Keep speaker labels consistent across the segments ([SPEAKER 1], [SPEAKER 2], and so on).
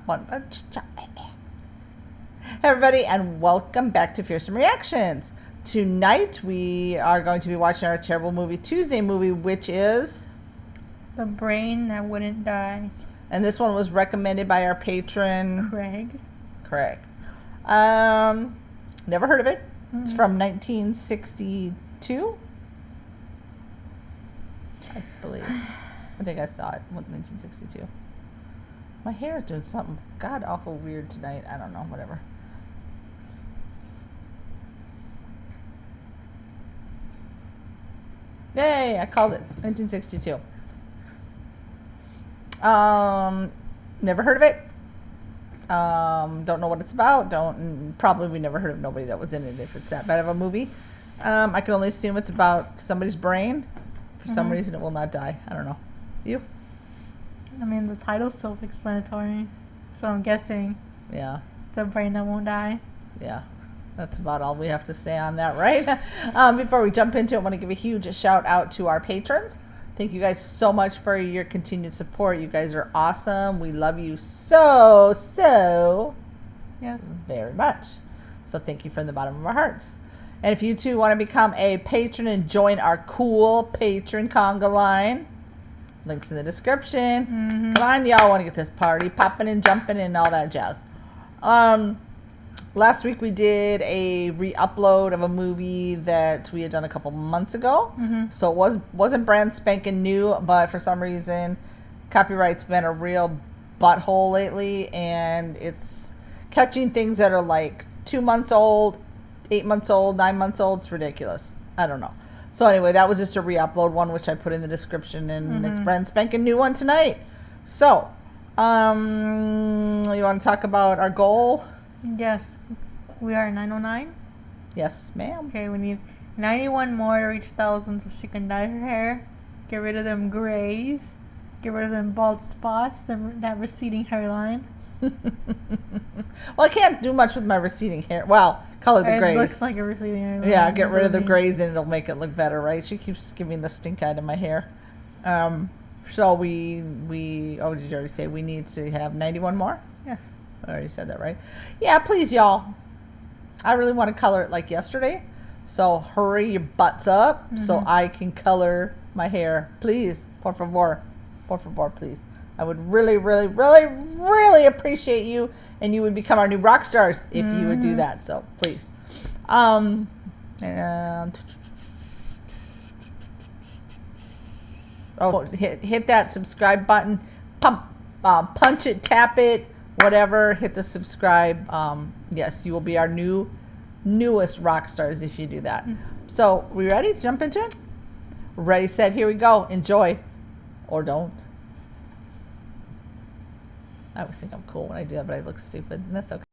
[SPEAKER 1] one. Hey everybody, and welcome back to Fearsome Reactions. Tonight we are going to be watching our Terrible Movie Tuesday movie, which is
[SPEAKER 2] The Brain That Wouldn't Die.
[SPEAKER 1] And this one was recommended by our patron
[SPEAKER 2] Craig.
[SPEAKER 1] Never heard of it. It's from 1962, I believe. I think I saw it with 1962. My hair is doing something god awful weird tonight. I don't know, whatever. Yay, I called it. 1962. Never heard of it. Don't know what it's about. Probably we never heard of nobody that was in it if it's that bad of a movie. I can only assume it's about somebody's brain. For some reason it will not die. I don't know. You?
[SPEAKER 2] I mean, the title's self-explanatory, so I'm guessing.
[SPEAKER 1] Yeah.
[SPEAKER 2] The Brain That Won't Die.
[SPEAKER 1] Yeah. That's about all we have to say on that, right? Before we jump into it, I want to give a huge shout out to our patrons. Thank you guys so much for your continued support. You guys are awesome. We love you so
[SPEAKER 2] Yes.
[SPEAKER 1] very much. So thank you from the bottom of our hearts. And if you too want to become a patron and join our cool patron conga line, links in the description. Come on, y'all want to get this party popping and jumping and all that jazz. Last week we did a re-upload of a movie that we had done a couple months ago. So it wasn't brand spanking new, but for some reason copyright's been a real butthole lately, and it's catching things that are like 2 months old, 8 months old, 9 months old. It's ridiculous. I don't know. So anyway, that was just a re-upload one, which I put in the description, and it's brand spanking new one tonight. So, you want to talk about our goal?
[SPEAKER 2] Yes. We are at 909.
[SPEAKER 1] Yes, ma'am.
[SPEAKER 2] Okay, we need 91 more to reach 1,000 so she can dye her hair, get rid of them grays, get rid of them bald spots, and that receding hairline.
[SPEAKER 1] Well, I can't do much with my receding hair. Well, color the grays.
[SPEAKER 2] It looks like a receding hairline.
[SPEAKER 1] Yeah, get rid of the grays and it'll make it look better, right? She keeps giving the stink eye to my hair. So we oh, did you already say we need to have 91 more?
[SPEAKER 2] Yes.
[SPEAKER 1] I already said that, right? Yeah, please, y'all. I really want to color it like yesterday. So hurry your butts up so I can color my hair. Please. Por favor. Por favor, please. I would really, really, really, really appreciate you, and you would become our new rock stars if you would do that. So please. And hit that subscribe button. Punch it, tap it, whatever. Hit the subscribe. Yes, you will be our newest rock stars if you do that. So we ready to jump into it? Ready, set, here we go. Enjoy, or don't. I always think I'm cool when I do that, but I look stupid, and that's okay.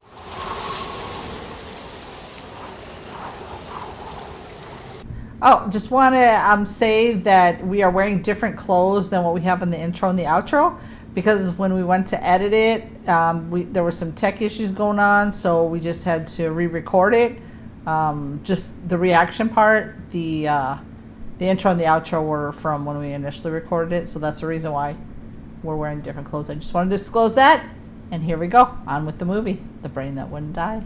[SPEAKER 1] Oh, just want to say that we are wearing different clothes than what we have in the intro and the outro, because when we went to edit it, there were some tech issues going on, so we just had to re-record it. Just the reaction part, the intro and the outro were from when we initially recorded it, so that's the reason why we're wearing different clothes. I just wanted to disclose that, and here we go. On with the movie, The Brain That Wouldn't Die.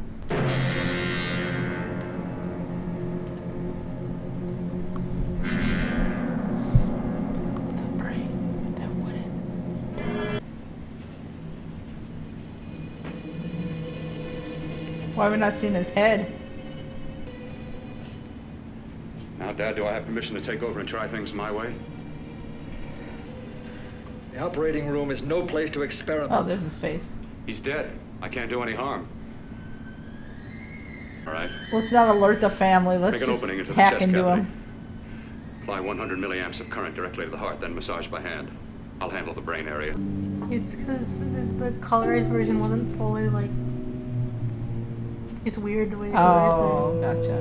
[SPEAKER 1] Why are we not seeing his head?
[SPEAKER 3] Now, Dad, do I have permission to take over and try things my way?
[SPEAKER 4] The operating room is no place to experiment.
[SPEAKER 1] Oh, there's his face.
[SPEAKER 3] He's dead. I can't do any harm. All right.
[SPEAKER 1] Let's not alert the family. Let's
[SPEAKER 3] Make an
[SPEAKER 1] just
[SPEAKER 3] opening into the
[SPEAKER 1] hack
[SPEAKER 3] chest
[SPEAKER 1] into
[SPEAKER 3] cavity.
[SPEAKER 1] him.
[SPEAKER 3] Apply 100 milliamps of current directly to the heart, then massage by hand. I'll handle the brain area.
[SPEAKER 2] It's because the colorized version wasn't fully, like... It's weird the way they
[SPEAKER 1] Oh, gotcha.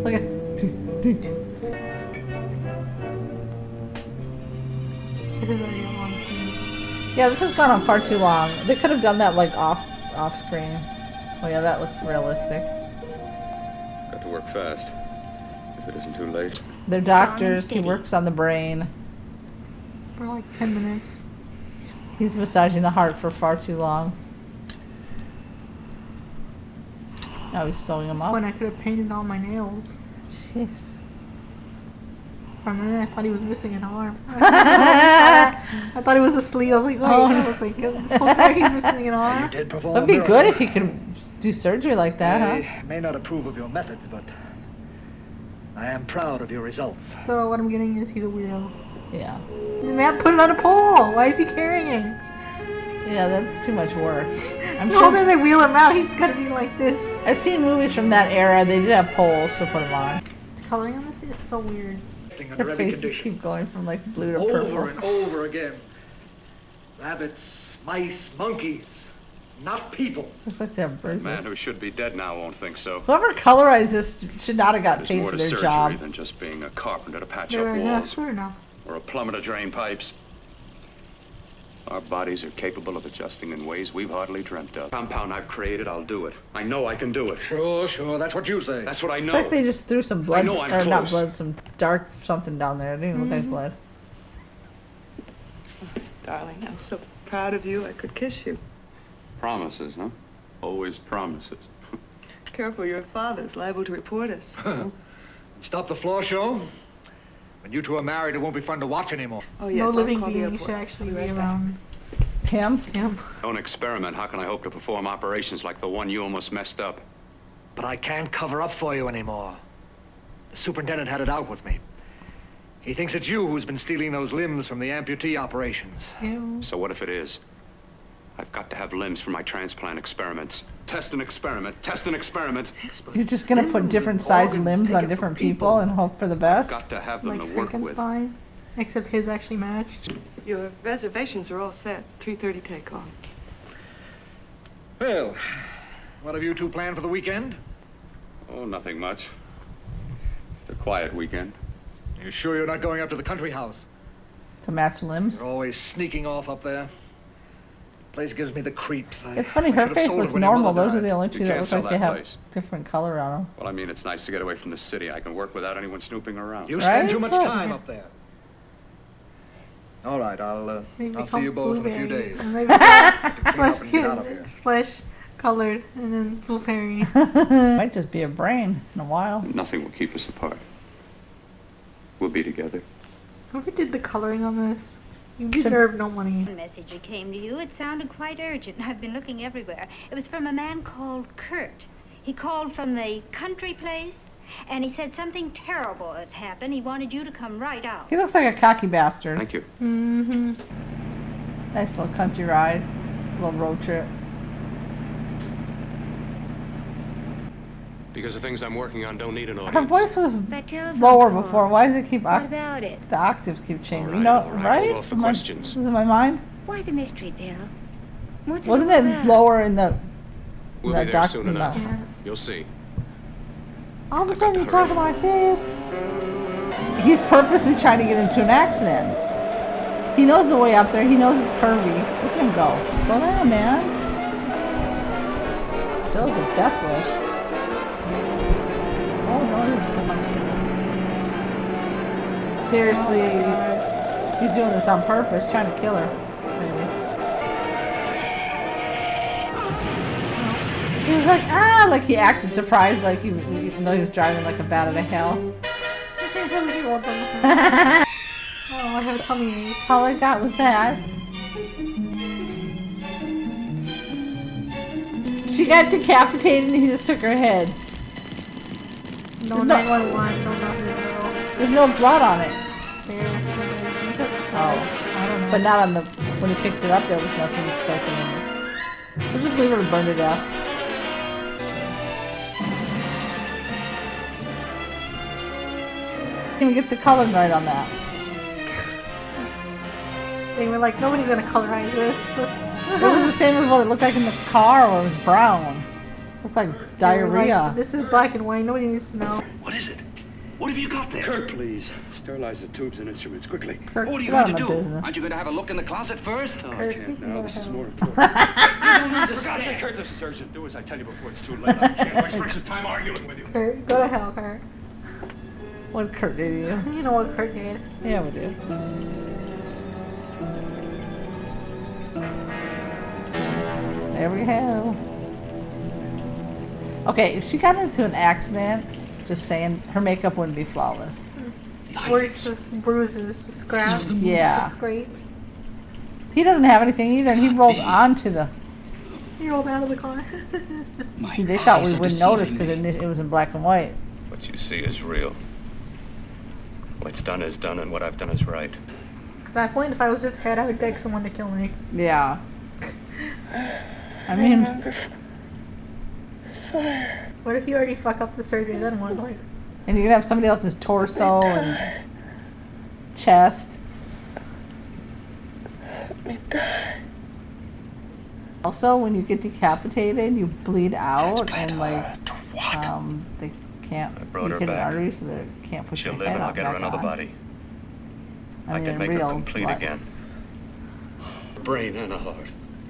[SPEAKER 1] Look at...
[SPEAKER 2] This is already a long scene.
[SPEAKER 1] Yeah, this has gone on far too long. They could have done that like off screen. Oh yeah, that looks realistic.
[SPEAKER 3] Got to work fast. If it isn't too late.
[SPEAKER 1] They're doctors. He works on the brain.
[SPEAKER 2] For like 10 minutes.
[SPEAKER 1] He's massaging the heart for far too long. Now he's sewing them up.
[SPEAKER 2] When I could have painted all my nails.
[SPEAKER 1] Jeez.
[SPEAKER 2] For a minute, I thought he was missing an arm. I thought it was a sleeve. I was like, oh, I was like, this whole time he's missing an arm.
[SPEAKER 5] You did perform
[SPEAKER 1] That'd be
[SPEAKER 5] a
[SPEAKER 1] good
[SPEAKER 5] miracle.
[SPEAKER 1] if he could do surgery like that, huh?
[SPEAKER 5] I may not approve of your methods, but I am proud of your results.
[SPEAKER 2] So what I'm getting is he's a weirdo.
[SPEAKER 1] Yeah.
[SPEAKER 2] The man put it on a pole. Why is he carrying it?
[SPEAKER 1] Yeah, that's too much work. I'm
[SPEAKER 2] Well,
[SPEAKER 1] sure.
[SPEAKER 2] then they wheel him out. He's got to be like this.
[SPEAKER 1] I've seen movies from that era. They did have poles to put them on.
[SPEAKER 2] The coloring on this is so weird.
[SPEAKER 5] Under
[SPEAKER 1] Their
[SPEAKER 5] every
[SPEAKER 1] faces
[SPEAKER 5] condition.
[SPEAKER 1] keep going from like blue to
[SPEAKER 5] Over
[SPEAKER 1] purple.
[SPEAKER 5] and over again. Rabbits, mice, monkeys, not people.
[SPEAKER 1] Looks like they have
[SPEAKER 3] The man
[SPEAKER 1] bruises.
[SPEAKER 3] who should be dead now won't think so.
[SPEAKER 1] Whoever colorized this should not have got
[SPEAKER 3] There's
[SPEAKER 1] paid
[SPEAKER 3] more
[SPEAKER 1] for
[SPEAKER 3] to
[SPEAKER 1] their
[SPEAKER 3] surgery
[SPEAKER 1] job.
[SPEAKER 3] than just being a carpenter to patch
[SPEAKER 2] Fair
[SPEAKER 3] up
[SPEAKER 2] enough.
[SPEAKER 3] walls
[SPEAKER 2] Fair enough.
[SPEAKER 3] or a plumber to drain pipes. Our bodies are capable of adjusting in ways we've hardly dreamt of. Compound I've created, I'll do it. I know I can do it.
[SPEAKER 5] Sure, that's what you say.
[SPEAKER 3] That's what I
[SPEAKER 1] It's
[SPEAKER 3] know.
[SPEAKER 1] like they just threw some blood,
[SPEAKER 3] know I'm
[SPEAKER 1] or not
[SPEAKER 3] close.
[SPEAKER 1] blood, some dark something down there. It didn't even look like blood.
[SPEAKER 6] Darling, I'm so proud of you, I could kiss you.
[SPEAKER 3] Promises, huh? Always promises.
[SPEAKER 6] Careful, your father's liable to report us.
[SPEAKER 5] Stop the floor show. When you two are married, it won't be fun to watch anymore.
[SPEAKER 6] Oh, yes,
[SPEAKER 2] No
[SPEAKER 6] I'll
[SPEAKER 2] living
[SPEAKER 6] call the
[SPEAKER 2] being
[SPEAKER 6] airport.
[SPEAKER 2] should actually
[SPEAKER 6] I'll
[SPEAKER 2] be
[SPEAKER 6] right back.
[SPEAKER 2] around
[SPEAKER 1] Him?
[SPEAKER 2] him.
[SPEAKER 3] Don't experiment. How can I hope to perform operations like the one you almost messed up?
[SPEAKER 5] But I can't cover up for you anymore. The superintendent had it out with me. He thinks it's you who's been stealing those limbs from the amputee operations.
[SPEAKER 2] Ew.
[SPEAKER 3] So what if it is? I've got to have limbs for my transplant experiments. Test and experiment. Test and experiment.
[SPEAKER 1] You're just gonna put different sized
[SPEAKER 3] organs
[SPEAKER 1] limbs on
[SPEAKER 3] taken
[SPEAKER 1] different
[SPEAKER 3] from
[SPEAKER 1] people and hope for the best?
[SPEAKER 3] Got to have them
[SPEAKER 2] Like
[SPEAKER 3] to work with.
[SPEAKER 2] Frankenstein. Except his actually matched.
[SPEAKER 6] Your reservations are all set. 3:30 takeoff.
[SPEAKER 5] Well, what have you two planned for the weekend?
[SPEAKER 3] Oh, nothing much. Just a quiet weekend.
[SPEAKER 5] You sure you're not going up to the country house?
[SPEAKER 1] To match limbs?
[SPEAKER 5] You're always sneaking off up there. Place gives me the creeps.
[SPEAKER 1] It's funny,
[SPEAKER 5] I
[SPEAKER 1] her
[SPEAKER 5] should have
[SPEAKER 1] face
[SPEAKER 5] sold it
[SPEAKER 1] looks
[SPEAKER 5] when your
[SPEAKER 1] normal.
[SPEAKER 5] mother
[SPEAKER 1] Those are
[SPEAKER 5] died.
[SPEAKER 1] the only two
[SPEAKER 3] You
[SPEAKER 1] that
[SPEAKER 3] can't
[SPEAKER 1] look
[SPEAKER 3] sell
[SPEAKER 1] like they
[SPEAKER 3] that
[SPEAKER 1] have
[SPEAKER 3] place.
[SPEAKER 1] different color on them.
[SPEAKER 3] Well, I mean, it's nice to get away from the city. I can work without anyone snooping around.
[SPEAKER 5] You
[SPEAKER 1] Right?
[SPEAKER 5] spend too much
[SPEAKER 1] Good.
[SPEAKER 5] time up there. All right, I'll
[SPEAKER 2] They
[SPEAKER 5] see
[SPEAKER 2] become
[SPEAKER 5] you both in a few
[SPEAKER 2] blueberries,
[SPEAKER 5] days.
[SPEAKER 2] And they become
[SPEAKER 5] Clean up and get out of here.
[SPEAKER 2] flesh colored and then blueberry.
[SPEAKER 1] Might just be a brain in a while.
[SPEAKER 3] Nothing will keep us apart. We'll be together.
[SPEAKER 2] Whoever did the coloring on this, you
[SPEAKER 1] Should-
[SPEAKER 2] deserve no money.
[SPEAKER 7] Message that came to you. It sounded quite urgent. I've been looking everywhere. It was from a man called Kurt. He called from the country place, and he said something terrible had happened. He wanted you to come right out.
[SPEAKER 1] He looks like a cocky bastard.
[SPEAKER 3] Thank you.
[SPEAKER 2] Mm-hmm.
[SPEAKER 1] Nice little country ride, little road trip.
[SPEAKER 8] Because the things I'm working on don't need an audience.
[SPEAKER 1] Her voice was
[SPEAKER 7] That telephone
[SPEAKER 1] lower
[SPEAKER 7] call.
[SPEAKER 1] before. Why does it keep
[SPEAKER 7] What about it?
[SPEAKER 1] the octaves keep changing?
[SPEAKER 8] All
[SPEAKER 1] No,
[SPEAKER 8] right,
[SPEAKER 1] right?
[SPEAKER 8] hold off the
[SPEAKER 1] Am I-
[SPEAKER 8] questions.
[SPEAKER 1] Was it my mind?
[SPEAKER 7] Why the mystery, Bill? What's
[SPEAKER 1] Wasn't
[SPEAKER 7] all
[SPEAKER 1] it
[SPEAKER 7] about?
[SPEAKER 1] lower in the?
[SPEAKER 8] We'll
[SPEAKER 1] the
[SPEAKER 8] be there
[SPEAKER 1] doc-
[SPEAKER 8] soon
[SPEAKER 1] in the-
[SPEAKER 8] enough.
[SPEAKER 2] Yes.
[SPEAKER 8] You'll see.
[SPEAKER 1] All of a
[SPEAKER 8] I've
[SPEAKER 1] sudden
[SPEAKER 8] got
[SPEAKER 1] you're
[SPEAKER 8] to
[SPEAKER 1] talking like this. He's purposely trying to get into an accident. He knows the way up there. He knows it's curvy. Look at him go. Slow down, man. Bill's a death wish. Oh no, he's still on seriously, he's doing this on purpose, trying to kill her. Maybe. He was like, ah, like he acted surprised, like he, even though he was driving like a bat out of hell.
[SPEAKER 2] Oh, I have a tummy ache.
[SPEAKER 1] All I got was that. She got decapitated and he just took her head.
[SPEAKER 2] No
[SPEAKER 1] There's no-
[SPEAKER 2] 911, no nothing, no.
[SPEAKER 1] There's no blood on it.
[SPEAKER 2] There. That's
[SPEAKER 1] Oh,
[SPEAKER 2] I don't know.
[SPEAKER 1] but not on the, when he picked it up, there was nothing soaking in it. So just leave her to burn to death. Can we get the color right on that?
[SPEAKER 2] They were like, nobody's gonna colorize this.
[SPEAKER 1] It was the same as what it looked like in the car, or it was brown. Looked like
[SPEAKER 2] They were like,
[SPEAKER 1] diarrhea.
[SPEAKER 2] this is black and white. Nobody needs to know.
[SPEAKER 3] What is it? What have you got there? Kurt, please. Sterilize the tubes and instruments, quickly.
[SPEAKER 1] Kurt,
[SPEAKER 3] What are you
[SPEAKER 1] get out
[SPEAKER 3] going
[SPEAKER 1] of
[SPEAKER 3] to
[SPEAKER 1] my
[SPEAKER 3] do?
[SPEAKER 1] business.
[SPEAKER 3] Aren't you going to have a look in the closet first? Oh, I
[SPEAKER 2] Kurt,
[SPEAKER 3] can't
[SPEAKER 2] you
[SPEAKER 3] now.
[SPEAKER 2] go
[SPEAKER 3] This is
[SPEAKER 2] ahead.
[SPEAKER 3] more important. For God's sake, Kurt, this is urgent. Do as I tell you before it's too late. I can't waste precious time arguing with you.
[SPEAKER 2] Kurt, go to hell, Kurt.
[SPEAKER 1] What Kurt did to you?
[SPEAKER 2] You know what Kurt did.
[SPEAKER 1] Yeah, we do. There we go. Okay, if she got into an accident, just saying, her makeup wouldn't be flawless.
[SPEAKER 2] Or it's just bruises, scraps,
[SPEAKER 1] Yeah.
[SPEAKER 2] scrapes.
[SPEAKER 1] He doesn't have anything either, and he rolled onto the...
[SPEAKER 2] He rolled out of the car.
[SPEAKER 1] See, they thought we wouldn't notice because it was in black and white.
[SPEAKER 3] What you see is real. What's done is done, and what I've done is right.
[SPEAKER 2] At that point, if I was just head, I would beg someone to kill me.
[SPEAKER 1] Yeah. I mean...
[SPEAKER 2] What if you already fuck up the surgery, then what? Like,
[SPEAKER 1] And you're gonna have somebody else's torso and chest. Also, when you get decapitated, you bleed out, and like, they can't.
[SPEAKER 3] I brought
[SPEAKER 1] You
[SPEAKER 3] her
[SPEAKER 1] hit an
[SPEAKER 3] back.
[SPEAKER 1] artery, so they can't put
[SPEAKER 3] She'll
[SPEAKER 1] your
[SPEAKER 3] live,
[SPEAKER 1] head
[SPEAKER 3] and I'll
[SPEAKER 1] out
[SPEAKER 3] get her
[SPEAKER 1] back
[SPEAKER 3] another
[SPEAKER 1] on.
[SPEAKER 3] body.
[SPEAKER 1] I
[SPEAKER 3] I
[SPEAKER 1] mean,
[SPEAKER 3] can make
[SPEAKER 1] real
[SPEAKER 3] her complete
[SPEAKER 1] blood.
[SPEAKER 3] again. A brain and a heart.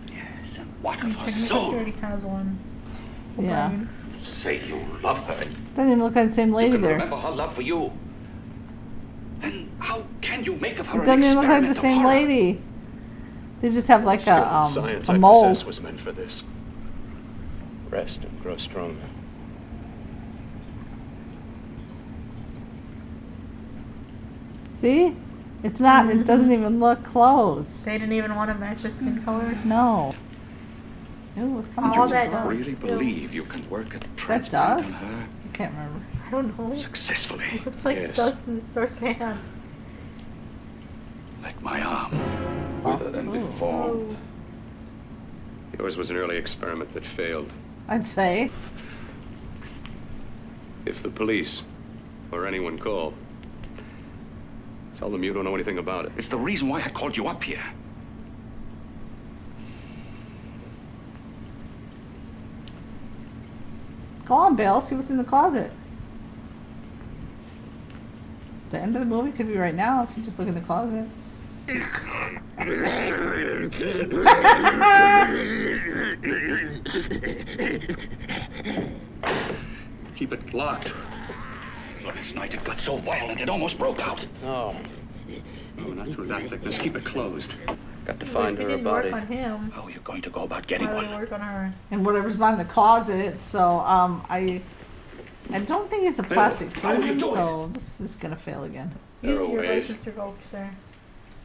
[SPEAKER 9] Yes, and what
[SPEAKER 2] you
[SPEAKER 9] of her
[SPEAKER 2] she
[SPEAKER 9] soul?
[SPEAKER 2] already has one.
[SPEAKER 1] Yeah.
[SPEAKER 2] Brain.
[SPEAKER 9] Say you love her.
[SPEAKER 1] Doesn't even look like the same
[SPEAKER 9] You
[SPEAKER 1] lady
[SPEAKER 9] can
[SPEAKER 1] there.
[SPEAKER 9] remember her love for you. Then how can you make of her
[SPEAKER 1] It doesn't
[SPEAKER 9] an
[SPEAKER 1] even look like the
[SPEAKER 9] experiment of
[SPEAKER 1] same
[SPEAKER 9] horror?
[SPEAKER 1] lady. They just have like
[SPEAKER 3] Science
[SPEAKER 1] a
[SPEAKER 3] I
[SPEAKER 1] mold.
[SPEAKER 3] possess was meant for this. Rest and grow stronger.
[SPEAKER 1] See? It's not, it doesn't even look close.
[SPEAKER 2] They didn't even want to match the skin color.
[SPEAKER 1] No. Ooh, it's coming
[SPEAKER 2] All
[SPEAKER 1] through
[SPEAKER 2] that
[SPEAKER 1] the glove.
[SPEAKER 9] Really believe you can work a
[SPEAKER 1] Is that
[SPEAKER 9] transplant
[SPEAKER 1] dust?
[SPEAKER 9] on her
[SPEAKER 1] I can't remember.
[SPEAKER 2] I don't know.
[SPEAKER 9] successfully?
[SPEAKER 2] It's like
[SPEAKER 3] Yes.
[SPEAKER 2] dust in or sand.
[SPEAKER 9] Like my arm.
[SPEAKER 3] Withered and
[SPEAKER 1] Oh.
[SPEAKER 3] deformed. Yours was an early experiment that failed.
[SPEAKER 1] I'd say.
[SPEAKER 3] If the police or anyone call, tell them you don't know anything about it.
[SPEAKER 9] It's the reason why I called you up here.
[SPEAKER 1] Go on, Bill. See what's in the closet. The end of the movie could be right now if you just look in the closet.
[SPEAKER 3] Keep it locked.
[SPEAKER 9] Last night it got so violent it almost broke out.
[SPEAKER 3] No. No, not through that thickness. Keep it closed. Got to
[SPEAKER 2] If
[SPEAKER 3] find
[SPEAKER 2] it
[SPEAKER 3] her a
[SPEAKER 2] didn't
[SPEAKER 3] body.
[SPEAKER 2] work on him,
[SPEAKER 9] How are you going to go about getting
[SPEAKER 2] why would it
[SPEAKER 9] one?
[SPEAKER 2] work on her?
[SPEAKER 1] And whatever's behind the closet. So I don't think he's a plastic
[SPEAKER 9] how do you
[SPEAKER 1] surgeon.
[SPEAKER 9] do it?
[SPEAKER 1] So this is gonna fail again.
[SPEAKER 3] There are
[SPEAKER 2] Your
[SPEAKER 3] ways.
[SPEAKER 2] license revoked, sir.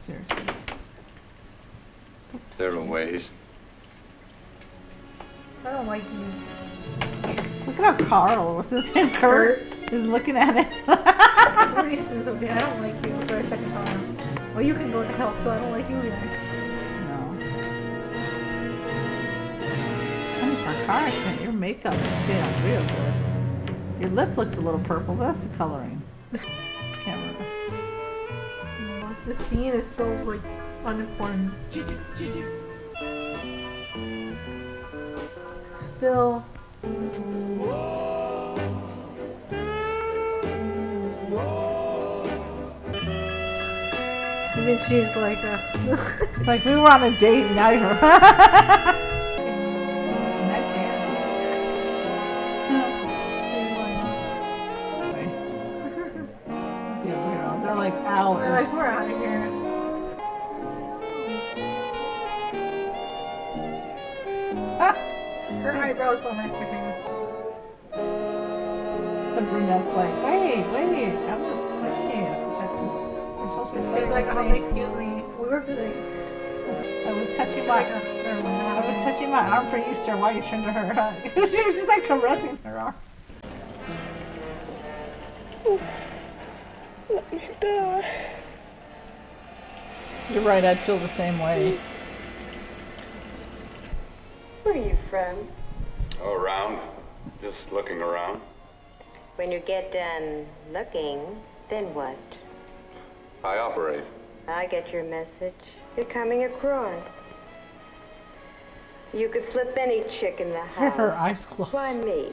[SPEAKER 1] Seriously.
[SPEAKER 3] There are ways.
[SPEAKER 2] I don't like you.
[SPEAKER 1] Look at how Carl, what's his name, Kurt, is looking at it.
[SPEAKER 2] Pretty soon, so I don't like you for a second time. Well, you can go to hell too. I don't like you either.
[SPEAKER 1] No. Honey, for a car accident, your makeup is staying on real good. Your lip looks a little purple, but that's the coloring. Can't remember.
[SPEAKER 2] The scene is so like unimportant. Bill. Even she's like,
[SPEAKER 1] It's like we were on a date and now you're... Nice hair. They're like, ow.
[SPEAKER 2] they're like, we're out of here. Her eyebrows don't match your hair.
[SPEAKER 1] The brunette's like, wait. Wait.
[SPEAKER 2] She's like, excuse me, we were busy.
[SPEAKER 1] I was touching
[SPEAKER 2] She's
[SPEAKER 1] my...
[SPEAKER 2] like, never mind.
[SPEAKER 1] I was touching my arm for you, sir. Why you turned to her? She was just like caressing her arm.
[SPEAKER 10] Let me die.
[SPEAKER 1] You're right. I'd feel the same way.
[SPEAKER 11] Where are you from?
[SPEAKER 3] Around. Just looking around.
[SPEAKER 11] When you get done looking, then what?
[SPEAKER 3] I operate.
[SPEAKER 11] I get your message. You're coming across. You could flip any chick in the
[SPEAKER 1] Her
[SPEAKER 11] house.
[SPEAKER 1] eyes closed.
[SPEAKER 11] Why me?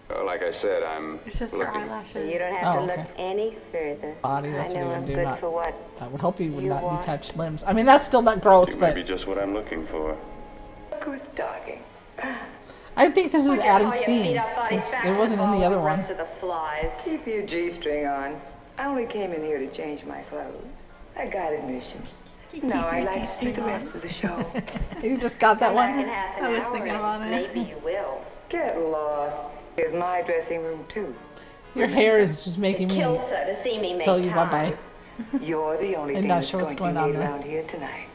[SPEAKER 3] Well, like I said, I'm
[SPEAKER 2] It's just her
[SPEAKER 3] looking.
[SPEAKER 2] eyelashes.
[SPEAKER 11] You don't have
[SPEAKER 1] Oh,
[SPEAKER 11] to look
[SPEAKER 1] okay.
[SPEAKER 11] any further.
[SPEAKER 1] Body, that's
[SPEAKER 11] I know
[SPEAKER 1] what
[SPEAKER 11] I'm
[SPEAKER 1] you're gonna do.
[SPEAKER 11] good
[SPEAKER 1] Not,
[SPEAKER 11] for what?
[SPEAKER 1] I would hope you would
[SPEAKER 11] You
[SPEAKER 1] not
[SPEAKER 11] want?
[SPEAKER 1] detach limbs. I mean, that's still not gross,
[SPEAKER 3] You may
[SPEAKER 1] but
[SPEAKER 3] be just what I'm looking for.
[SPEAKER 11] Look who's talking.
[SPEAKER 1] I think this is
[SPEAKER 11] Put your
[SPEAKER 1] added
[SPEAKER 11] feet
[SPEAKER 1] scene.
[SPEAKER 11] up, bodies
[SPEAKER 1] 'Cause
[SPEAKER 11] back
[SPEAKER 1] It
[SPEAKER 11] to
[SPEAKER 1] wasn't in the
[SPEAKER 11] all
[SPEAKER 1] other one.
[SPEAKER 11] rest of the flies. Keep your G-string on. I only came in here to change my clothes. I got admission.
[SPEAKER 6] No, I like to see the rest of the show.
[SPEAKER 1] You just got that
[SPEAKER 11] Come back in
[SPEAKER 1] one?
[SPEAKER 11] half an
[SPEAKER 2] I was
[SPEAKER 11] hour
[SPEAKER 2] thinking
[SPEAKER 11] and
[SPEAKER 2] about it.
[SPEAKER 11] maybe you will.
[SPEAKER 6] Get lost. Here's my dressing room, too.
[SPEAKER 1] Your hair is just making me
[SPEAKER 11] Kills her to see me make
[SPEAKER 1] tell you
[SPEAKER 11] time.
[SPEAKER 1] bye-bye.
[SPEAKER 6] You're the only
[SPEAKER 1] I'm
[SPEAKER 6] thing
[SPEAKER 1] not
[SPEAKER 6] that's
[SPEAKER 1] sure what's
[SPEAKER 6] going to
[SPEAKER 1] going
[SPEAKER 6] be
[SPEAKER 1] on
[SPEAKER 6] made
[SPEAKER 1] there.
[SPEAKER 6] around here tonight.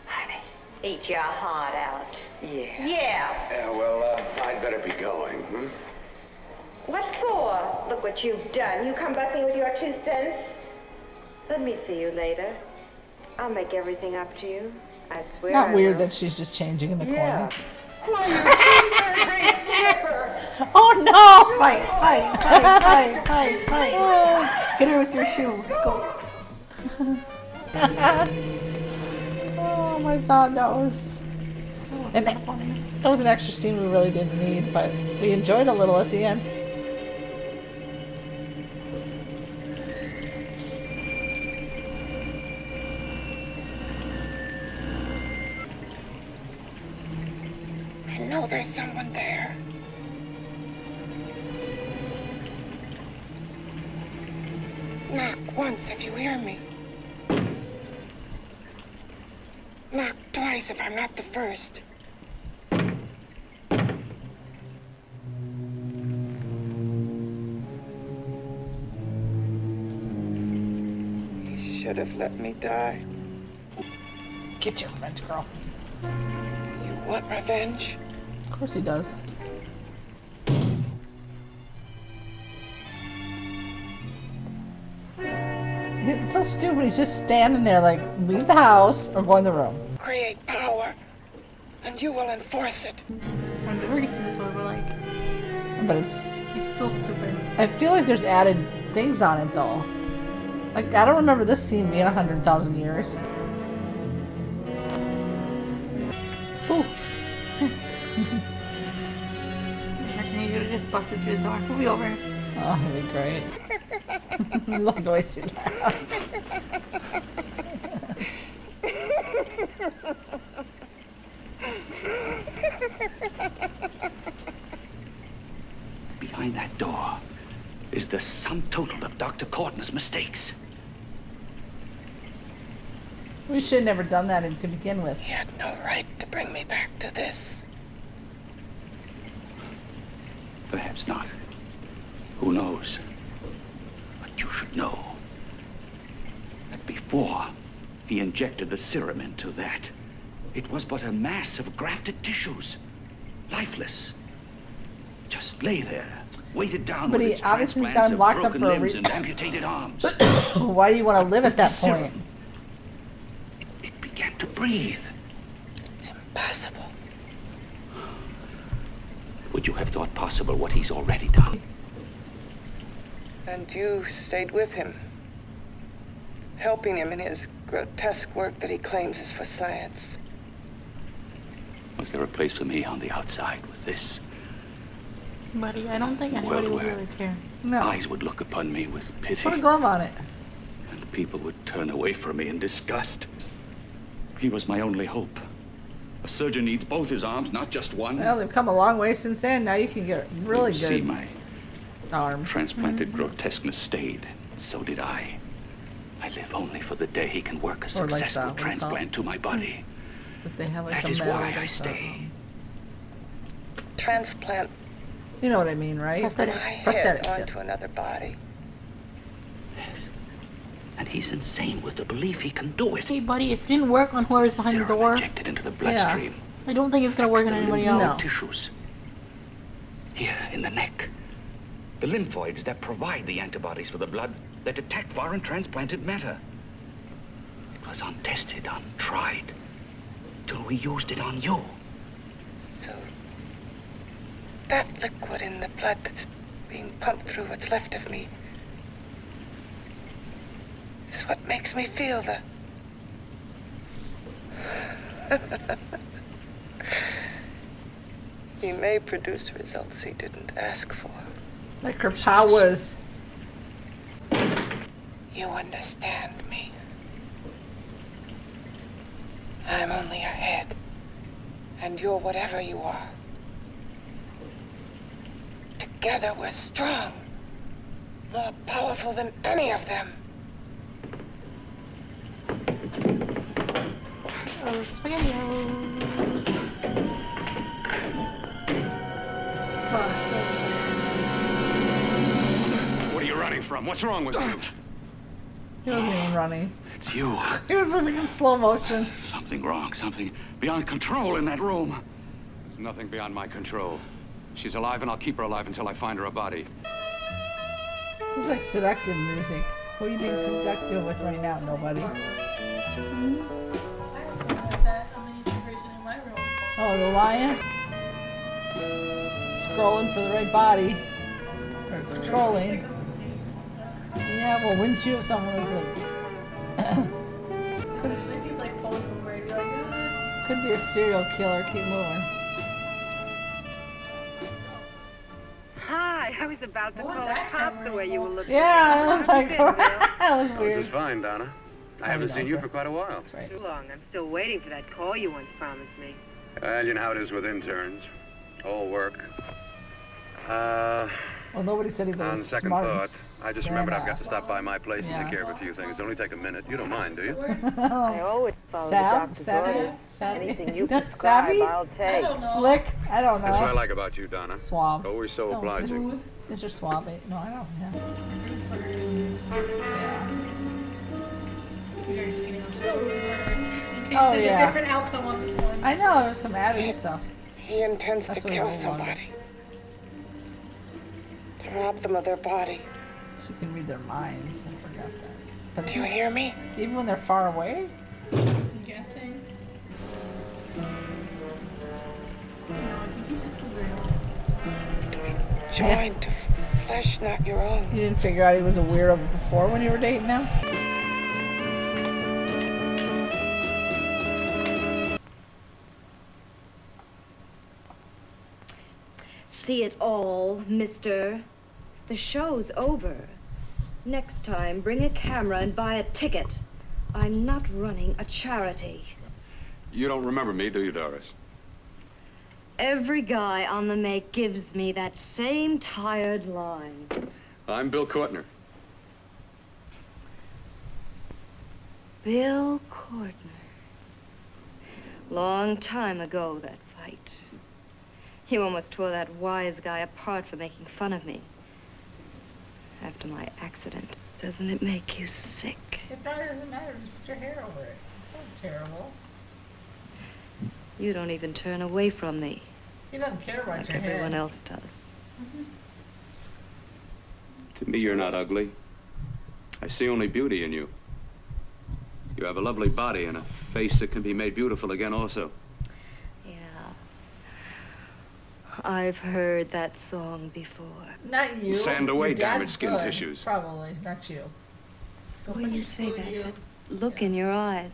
[SPEAKER 6] Honey.
[SPEAKER 11] Eat your heart out.
[SPEAKER 6] Yeah.
[SPEAKER 11] Yeah.
[SPEAKER 3] Yeah, well, I'd better be going, hmm?
[SPEAKER 11] What for? Look what you've done. You come busting with your 2 cents. Let me see you later. I'll make everything up to you. I swear.
[SPEAKER 1] Not
[SPEAKER 11] I
[SPEAKER 1] weird
[SPEAKER 11] will.
[SPEAKER 1] that she's just changing in the
[SPEAKER 6] Yeah.
[SPEAKER 1] corner.
[SPEAKER 6] Why, you great skipper!
[SPEAKER 1] Oh no!
[SPEAKER 2] Fight, fight, fight, fight, fight, fight. Hit her with your shoes. Go.
[SPEAKER 1] Oh my god, that was... And that was an extra scene we really didn't need, but we enjoyed a little at the end.
[SPEAKER 10] I know there's someone there. Knock once if you hear me. Knock twice if I'm not the first.
[SPEAKER 6] You should have let me die.
[SPEAKER 1] Get your revenge, girl.
[SPEAKER 10] You want revenge?
[SPEAKER 1] Of course he does. It's so stupid. He's just standing there like, leave the house or go in the room.
[SPEAKER 10] Create power, and you will enforce it.
[SPEAKER 2] I've already seen this movie, but like,
[SPEAKER 1] But
[SPEAKER 2] it's still stupid.
[SPEAKER 1] I feel like there's added things on it though. Like, I don't remember this scene being 100,000 years. Ooh.
[SPEAKER 2] I need you to just bust it through the door. We'll be over.
[SPEAKER 1] Oh, that'd be great. I love the way she laughs.
[SPEAKER 9] Behind that door is the sum total of Dr. Corton's mistakes.
[SPEAKER 1] We should have never done that to begin with.
[SPEAKER 10] He had no right to bring me back to this.
[SPEAKER 9] Perhaps not. Who knows? But you should know that before he injected the serum into that, it was but a mass of grafted tissues, lifeless. Just lay there, weighted down
[SPEAKER 1] But
[SPEAKER 9] with
[SPEAKER 1] he
[SPEAKER 9] its
[SPEAKER 1] obviously
[SPEAKER 9] transplants
[SPEAKER 1] got him
[SPEAKER 9] of
[SPEAKER 1] locked up
[SPEAKER 9] broken
[SPEAKER 1] for a
[SPEAKER 9] limbs
[SPEAKER 1] reason.
[SPEAKER 9] and amputated arms.
[SPEAKER 1] Why do you want to live at that
[SPEAKER 9] Serum.
[SPEAKER 1] point?
[SPEAKER 9] It began to breathe.
[SPEAKER 10] It's impossible.
[SPEAKER 9] Would you have thought possible what he's already done?
[SPEAKER 6] And you stayed with him, helping him in his grotesque work that he claims is for science.
[SPEAKER 9] Was there a place for me on the outside with this?
[SPEAKER 2] Buddy, I don't think anybody would really care.
[SPEAKER 1] No.
[SPEAKER 9] Eyes would look upon me with pity,
[SPEAKER 1] Put a glove on it.
[SPEAKER 9] and people would turn away from me in disgust. He was my only hope. A surgeon needs both his arms, not just one.
[SPEAKER 1] Well, they've come a long way since then. Now you can get really
[SPEAKER 9] You see,
[SPEAKER 1] good
[SPEAKER 9] my
[SPEAKER 1] arms.
[SPEAKER 9] transplanted grotesqueness stayed. So did I. I live only for the day he can work a
[SPEAKER 1] Or like
[SPEAKER 9] successful
[SPEAKER 1] that, what do you call it?
[SPEAKER 9] transplant to my body.
[SPEAKER 1] But they have like
[SPEAKER 9] That
[SPEAKER 1] the
[SPEAKER 9] is
[SPEAKER 1] metal.
[SPEAKER 9] why I
[SPEAKER 1] like
[SPEAKER 9] stay.
[SPEAKER 6] Transplant
[SPEAKER 1] You know what I mean, right?
[SPEAKER 2] Prosthetic.
[SPEAKER 6] my head
[SPEAKER 1] Prosthetics,
[SPEAKER 6] onto
[SPEAKER 1] yes.
[SPEAKER 6] another body.
[SPEAKER 9] And he's insane with the belief he can do it.
[SPEAKER 2] Hey, buddy, if it didn't work on whoever's behind the
[SPEAKER 9] Serum
[SPEAKER 2] door,
[SPEAKER 9] injected into the bloodstream.
[SPEAKER 2] I don't think it's gonna work on
[SPEAKER 9] The
[SPEAKER 2] anybody
[SPEAKER 1] No.
[SPEAKER 2] else.
[SPEAKER 9] tissues. Here in the neck. The lymphoids that provide the antibodies for the blood that attack foreign transplanted matter. It was untested, untried, till we used it on you.
[SPEAKER 6] So that liquid in the blood that's being pumped through what's left of me is what makes me feel the... He may produce results he didn't ask for.
[SPEAKER 1] Like her powers.
[SPEAKER 10] You understand me. I'm only a head, and you're whatever you are. Together we're strong, more powerful than any of them.
[SPEAKER 2] Oh, SpaghettiOs. Boston.
[SPEAKER 3] What are you running from? What's wrong with you?
[SPEAKER 1] He wasn't even running.
[SPEAKER 9] It's you.
[SPEAKER 1] He was moving in slow motion.
[SPEAKER 9] Something wrong. Something beyond control in that room.
[SPEAKER 3] There's nothing beyond my control. She's alive, and I'll keep her alive until I find her a body.
[SPEAKER 1] This is like seductive music. Who are you being seductive with right now? Nobody.
[SPEAKER 2] I have something like that. I'm an ancient version in my room.
[SPEAKER 1] Oh, the lion? Scrolling for the right body. Or controlling. Yeah, well, wouldn't you if someone was like...
[SPEAKER 2] Especially if he's like falling over and be like,
[SPEAKER 1] Could be a serial killer. Keep moving.
[SPEAKER 11] Hi, I was about to call a cop the way you were looking.
[SPEAKER 1] Yeah, it was like... that was
[SPEAKER 3] I was
[SPEAKER 1] weird.
[SPEAKER 3] just fine, Donna. I haven't seen you for quite a while.
[SPEAKER 1] That's right.
[SPEAKER 11] Too long. I'm still waiting for that call you once promised me.
[SPEAKER 3] Well, you know how it is with interns. All work.
[SPEAKER 1] Well, nobody said he
[SPEAKER 3] On
[SPEAKER 1] was
[SPEAKER 3] second
[SPEAKER 1] smart.
[SPEAKER 3] thought, I just remembered I've got to stop by my place and take care of a few things. It'll only take a minute. You don't mind, do you?
[SPEAKER 11] I always follow the doctor's orders. Anything you prescribe,
[SPEAKER 1] Savvy?
[SPEAKER 11] I'll take.
[SPEAKER 1] Slick? I don't
[SPEAKER 3] That's what I
[SPEAKER 1] know.
[SPEAKER 3] like about you, Donna.
[SPEAKER 1] Suave.
[SPEAKER 3] Always so
[SPEAKER 1] No,
[SPEAKER 3] obliging.
[SPEAKER 1] Mr. Suave. No, I don't. Yeah. Yeah.
[SPEAKER 2] we already seen him. I'm still rooting for her. In case
[SPEAKER 1] Oh,
[SPEAKER 2] there's
[SPEAKER 1] yeah.
[SPEAKER 2] a different outcome on this one.
[SPEAKER 1] I know, there was some added stuff.
[SPEAKER 10] He intends
[SPEAKER 1] That's
[SPEAKER 10] to
[SPEAKER 1] what
[SPEAKER 10] kill
[SPEAKER 1] I wanted.
[SPEAKER 10] somebody. To rob them of their body.
[SPEAKER 1] She can read their minds. I forgot that. But
[SPEAKER 10] Do you
[SPEAKER 1] he's-
[SPEAKER 10] hear me?
[SPEAKER 1] Even when they're far away?
[SPEAKER 2] I'm guessing. No, I think he's just a weirdo.
[SPEAKER 10] Joined to flesh not your own.
[SPEAKER 1] You didn't figure out he was a weirdo before when you were dating him?
[SPEAKER 12] See it all, mister. The show's over. Next time, bring a camera and buy a ticket. I'm not running a charity.
[SPEAKER 3] You don't remember me, do you, Doris?
[SPEAKER 12] Every guy on the make gives me that same tired line.
[SPEAKER 3] I'm Bill Courtner.
[SPEAKER 12] Bill Courtner. Long time ago, that fight. You almost tore that wise guy apart for making fun of me. After my accident, doesn't it make you sick?
[SPEAKER 1] If not, it doesn't matter. Just put your hair over it. It's not terrible.
[SPEAKER 12] You don't even turn away from me,
[SPEAKER 1] He doesn't care about
[SPEAKER 12] like
[SPEAKER 1] your
[SPEAKER 12] everyone
[SPEAKER 1] head.
[SPEAKER 12] else does.
[SPEAKER 3] To me, you're not ugly. I see only beauty in you. You have a lovely body and a face that can be made beautiful again also.
[SPEAKER 12] Yeah. I've heard that song before.
[SPEAKER 1] Not you.
[SPEAKER 3] Sand away
[SPEAKER 1] Your dad's
[SPEAKER 3] damaged skin
[SPEAKER 1] good.
[SPEAKER 3] tissues.
[SPEAKER 1] Probably, not you.
[SPEAKER 12] When you say that look in your eyes,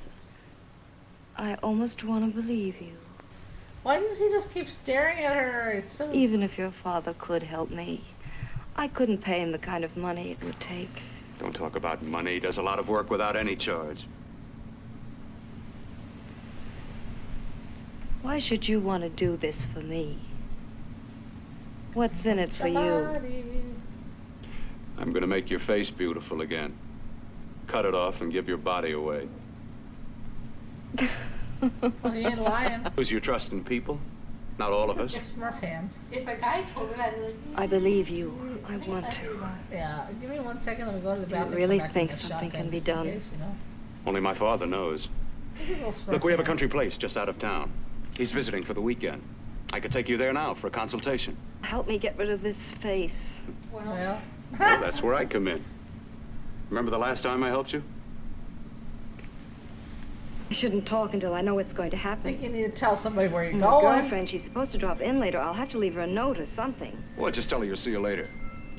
[SPEAKER 12] I almost want to believe you.
[SPEAKER 1] Why does he just keep staring at her? It's so...
[SPEAKER 12] Even if your father could help me, I couldn't pay him the kind of money it would take.
[SPEAKER 3] Don't talk about money. He does a lot of work without any charge.
[SPEAKER 12] Why should you want to do this for me? What's in it for you?
[SPEAKER 3] I'm going to make your face beautiful again. Cut it off and give your body away.
[SPEAKER 1] Well, he ain't lying.
[SPEAKER 3] Lose your trust in people? Not all of
[SPEAKER 1] It's
[SPEAKER 3] us.
[SPEAKER 1] just Smurf hands.
[SPEAKER 2] If a guy told me that, I'd be like,
[SPEAKER 12] I believe you. I want to.
[SPEAKER 1] Yeah, give me 1 second. Let me go to the
[SPEAKER 12] Do you
[SPEAKER 1] bathroom.
[SPEAKER 12] really
[SPEAKER 1] come back
[SPEAKER 12] think
[SPEAKER 1] with a
[SPEAKER 12] something
[SPEAKER 1] shotgun
[SPEAKER 12] can be
[SPEAKER 1] just in
[SPEAKER 12] done?
[SPEAKER 1] case, you know?
[SPEAKER 3] Only my father knows.
[SPEAKER 1] Look at his little Smurf
[SPEAKER 3] Look, we have a
[SPEAKER 1] hands.
[SPEAKER 3] country place just out of town. He's visiting for the weekend. I could take you there now for a consultation.
[SPEAKER 12] Help me get rid of this face.
[SPEAKER 1] Well,
[SPEAKER 3] Well, that's where I come in. Remember the last time I helped you?
[SPEAKER 12] I shouldn't talk until I know what's going to
[SPEAKER 1] I
[SPEAKER 12] happen.
[SPEAKER 1] think you need to tell somebody where you're
[SPEAKER 12] My
[SPEAKER 1] going.
[SPEAKER 12] girlfriend, she's supposed to drop in later. I'll have to leave her a note or something.
[SPEAKER 3] Well, just tell her you'll see you later.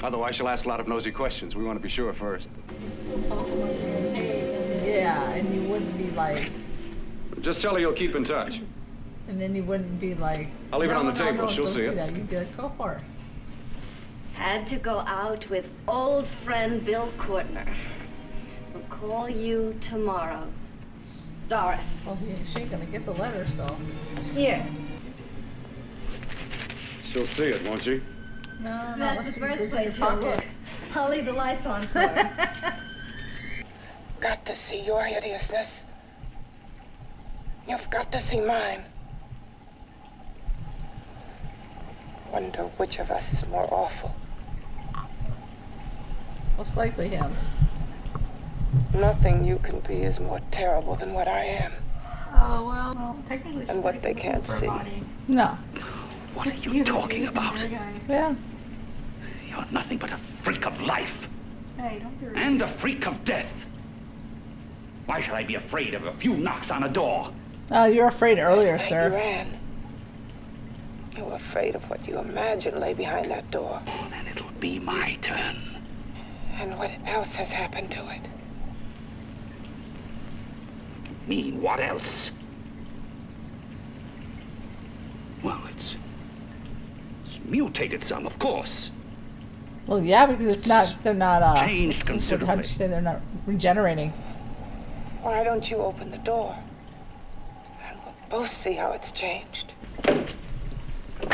[SPEAKER 3] Otherwise, she'll ask a lot of nosy questions. We want to be sure first.
[SPEAKER 2] you can still tell somebody, like, hey,
[SPEAKER 1] Yeah, and you wouldn't be like,
[SPEAKER 3] Just tell her you'll keep in touch.
[SPEAKER 1] and then you wouldn't be like,
[SPEAKER 3] I'll leave it
[SPEAKER 1] no,
[SPEAKER 3] on the
[SPEAKER 1] no,
[SPEAKER 3] table.
[SPEAKER 1] no,
[SPEAKER 3] She'll
[SPEAKER 1] don't
[SPEAKER 3] see
[SPEAKER 1] do
[SPEAKER 3] it.
[SPEAKER 1] that. You'd be like, go for it.
[SPEAKER 12] Had to go out with old friend Bill Courtner. We'll call you tomorrow. Doris.
[SPEAKER 1] Well, she ain't gonna get the letter, so.
[SPEAKER 12] Here.
[SPEAKER 3] She'll see it, won't she?
[SPEAKER 1] No,
[SPEAKER 12] That's
[SPEAKER 1] unless
[SPEAKER 12] the
[SPEAKER 1] she
[SPEAKER 12] first
[SPEAKER 1] lives in your
[SPEAKER 12] place you'll look.
[SPEAKER 1] pocket.
[SPEAKER 12] I'll leave the lights on for her.
[SPEAKER 10] Got to see your hideousness. You've got to see mine. Wonder which of us is more awful.
[SPEAKER 1] Most likely him.
[SPEAKER 10] Nothing you can be is more terrible than what I am.
[SPEAKER 2] Oh, well technically she's
[SPEAKER 10] And what
[SPEAKER 2] like
[SPEAKER 10] they
[SPEAKER 2] looking
[SPEAKER 10] can't
[SPEAKER 2] for a
[SPEAKER 10] see.
[SPEAKER 2] body.
[SPEAKER 1] No.
[SPEAKER 9] What
[SPEAKER 2] It's
[SPEAKER 9] are
[SPEAKER 2] just
[SPEAKER 9] you
[SPEAKER 2] to
[SPEAKER 9] talking
[SPEAKER 2] do with the
[SPEAKER 9] about?
[SPEAKER 2] other guy.
[SPEAKER 1] Yeah.
[SPEAKER 9] You're nothing but a freak of life.
[SPEAKER 2] Hey, don't be rude.
[SPEAKER 9] And a freak of death. Why should I be afraid of a few knocks on a door?
[SPEAKER 1] Oh, you were afraid earlier,
[SPEAKER 10] You
[SPEAKER 1] sir.
[SPEAKER 10] ran. You were afraid of what you imagine lay behind that door.
[SPEAKER 9] Oh, then it'll be my turn.
[SPEAKER 10] And what else has happened to it?
[SPEAKER 9] Mean what else? Well, it's mutated some, of course.
[SPEAKER 1] Well, yeah, because it's not. They're not.
[SPEAKER 9] Changed
[SPEAKER 1] How'd
[SPEAKER 9] considerably.
[SPEAKER 1] you say they're not regenerating?
[SPEAKER 10] Why don't you open the door? And we'll both see how it's changed.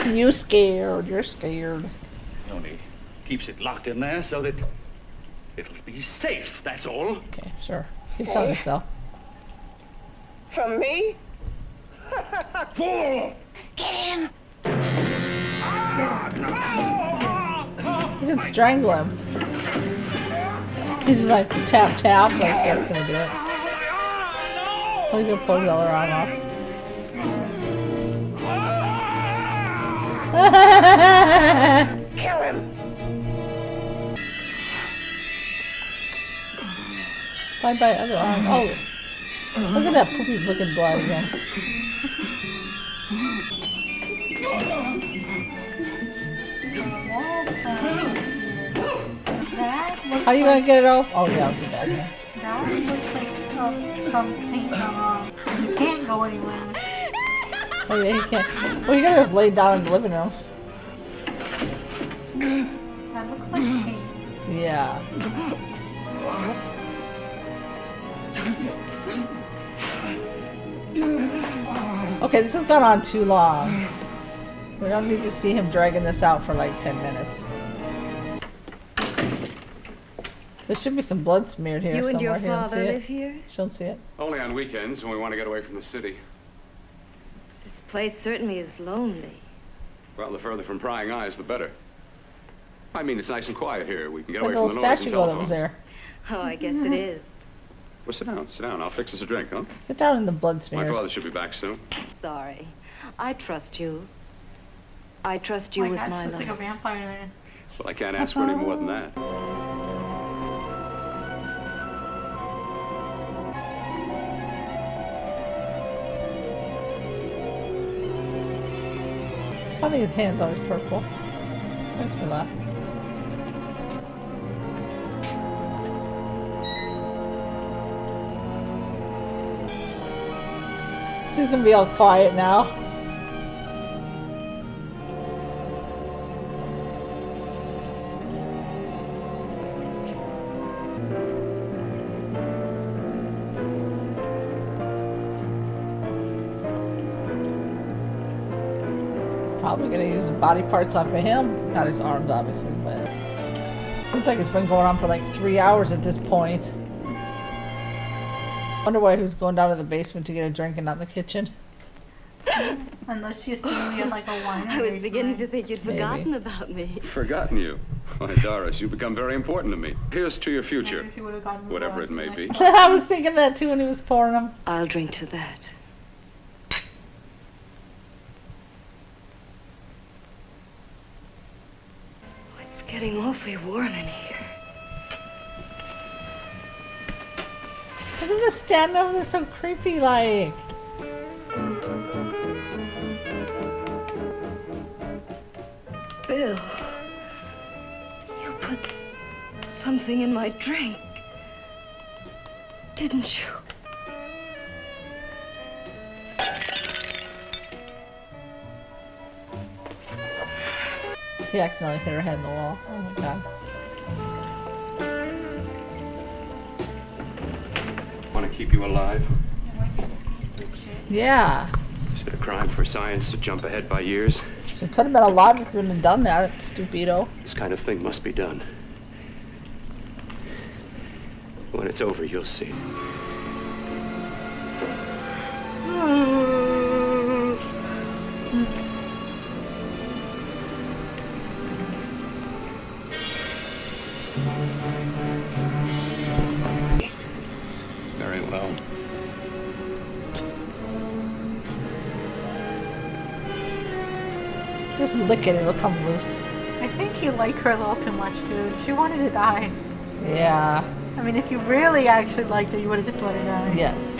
[SPEAKER 1] You scared. You're scared.
[SPEAKER 9] He only keeps it locked in there so that it'll be safe, that's all.
[SPEAKER 1] Okay, sure. Keep telling
[SPEAKER 10] Safe?
[SPEAKER 1] yourself.
[SPEAKER 10] From me?
[SPEAKER 9] Fool!
[SPEAKER 10] Get him!
[SPEAKER 1] You can strangle him. He's like tap tap, like that's gonna do it. Oh, he's gonna pull his other arm off.
[SPEAKER 10] Kill him!
[SPEAKER 1] Bye other arm. Oh, look at that poopy looking blood again.
[SPEAKER 2] That looks
[SPEAKER 1] How you
[SPEAKER 2] like,
[SPEAKER 1] gonna get it off? Oh yeah, it's bad here.
[SPEAKER 2] that looks like some paint gone wrong. You can't go anywhere.
[SPEAKER 1] Oh yeah, he can't. Well, you gotta just lay down in the living room.
[SPEAKER 2] That looks like paint.
[SPEAKER 1] Yeah. Okay, this has gone on too long. We don't need to see him dragging this out for like 10 minutes. There should be some blood smeared here
[SPEAKER 12] You and
[SPEAKER 1] somewhere.
[SPEAKER 12] your
[SPEAKER 1] He don't
[SPEAKER 12] father
[SPEAKER 1] see
[SPEAKER 12] live
[SPEAKER 1] it.
[SPEAKER 12] here?
[SPEAKER 1] She don't see it.
[SPEAKER 3] Only on weekends when we want to get away from the city.
[SPEAKER 12] This place certainly is lonely.
[SPEAKER 3] Well, the further from prying eyes, the better. I mean, it's nice and quiet here. We can get
[SPEAKER 1] Like
[SPEAKER 3] away
[SPEAKER 1] the
[SPEAKER 3] from
[SPEAKER 1] little
[SPEAKER 3] the noise
[SPEAKER 1] statue
[SPEAKER 3] and
[SPEAKER 1] girl that
[SPEAKER 3] telephones.
[SPEAKER 1] was there.
[SPEAKER 12] Oh, I guess it is.
[SPEAKER 3] Well, sit down, sit down. I'll fix us a drink, huh?
[SPEAKER 1] Sit down in the blood
[SPEAKER 3] My
[SPEAKER 1] smears.
[SPEAKER 3] father should be back soon.
[SPEAKER 12] Sorry. I trust you. I trust you
[SPEAKER 2] Oh my
[SPEAKER 12] with
[SPEAKER 2] gosh,
[SPEAKER 12] my
[SPEAKER 2] looks like a
[SPEAKER 12] life.
[SPEAKER 2] vampire there.
[SPEAKER 3] Well, I can't ask for any more than that.
[SPEAKER 1] It's funny his hand's always purple. Thanks for that. She's gonna be all quiet now. Probably gonna use body parts off of him. Not his arms, obviously, but seems like it's been going on for like 3 hours at this point. Wonder why he was going down to the basement to get a drink and not in the kitchen.
[SPEAKER 2] Unless you assume you're like a winery.
[SPEAKER 12] I was beginning to think you'd
[SPEAKER 1] Maybe.
[SPEAKER 12] forgotten about me.
[SPEAKER 3] Forgotten you. Why, Doris, you've become very important to me. Here's to your future.
[SPEAKER 2] If you would have gotten the
[SPEAKER 3] Whatever
[SPEAKER 2] glass
[SPEAKER 3] it may
[SPEAKER 2] the
[SPEAKER 3] be.
[SPEAKER 2] next
[SPEAKER 1] I was thinking that too when he was pouring them.
[SPEAKER 12] I'll drink to that. It's getting awfully warm in here.
[SPEAKER 1] Look at him just standing over there so creepy like.
[SPEAKER 12] Bill, you put something in my drink, didn't you?
[SPEAKER 1] He accidentally hit her head in the wall. Oh my god.
[SPEAKER 3] Want to keep you alive?
[SPEAKER 1] Yeah.
[SPEAKER 3] Is it a crime for science to jump ahead by years?
[SPEAKER 1] She could have been alive if you wouldn't have done that, stupido.
[SPEAKER 3] This kind of thing must be done. When it's over, you'll see. Very well.
[SPEAKER 1] Just lick it, it'll come loose.
[SPEAKER 2] I think you like her a little too much, dude. She wanted to die.
[SPEAKER 1] Yeah.
[SPEAKER 2] I mean, if you really actually liked her, you would have just let her die.
[SPEAKER 1] Yes.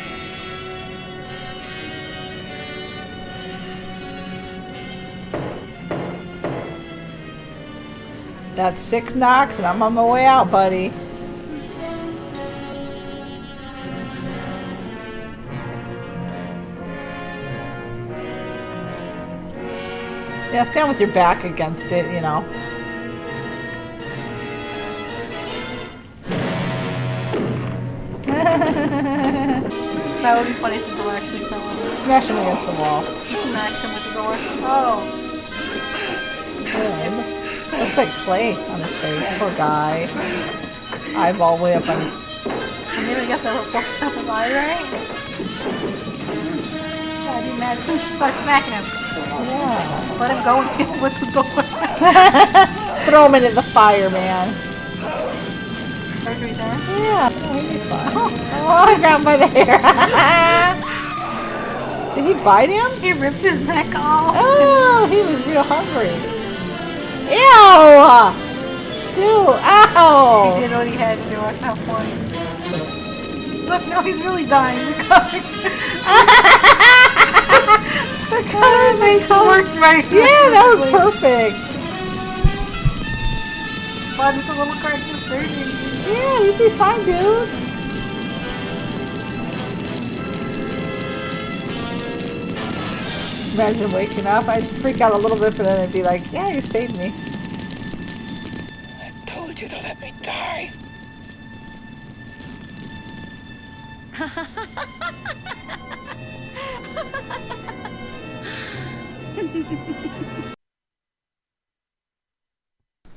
[SPEAKER 1] That's 6 knocks, and I'm on my way out, buddy. Yeah, stand with your back against it, you know.
[SPEAKER 2] That would be funny if the door actually fell off.
[SPEAKER 1] Smash him against the wall.
[SPEAKER 2] He smacks him with the door. Oh.
[SPEAKER 1] Yeah, looks like clay on his face. Poor guy. Eyeball way up on his...
[SPEAKER 2] And then we got the force up his eye, right? Yeah, I'd be mad too. Just start smacking him.
[SPEAKER 1] Yeah.
[SPEAKER 2] Let him go and hit him with the door.
[SPEAKER 1] Throw him into the fire, man.
[SPEAKER 2] Mercury there?
[SPEAKER 1] Yeah, he'd be fine. Oh, I grabbed him by the hair. Did he bite him?
[SPEAKER 2] He ripped his neck off.
[SPEAKER 1] Oh, he was real hungry. Ew! Dude, ow!
[SPEAKER 2] He did what he had to do at that point. Look, no, he's really dying. The color. The colorization worked right.
[SPEAKER 1] Yeah, that was perfect.
[SPEAKER 2] But it's a little corrective surgery.
[SPEAKER 1] Yeah, you'd be fine, dude. Imagine waking up. I'd freak out a little bit, but then I'd be like, yeah, you saved me.
[SPEAKER 10] I told you to let me die.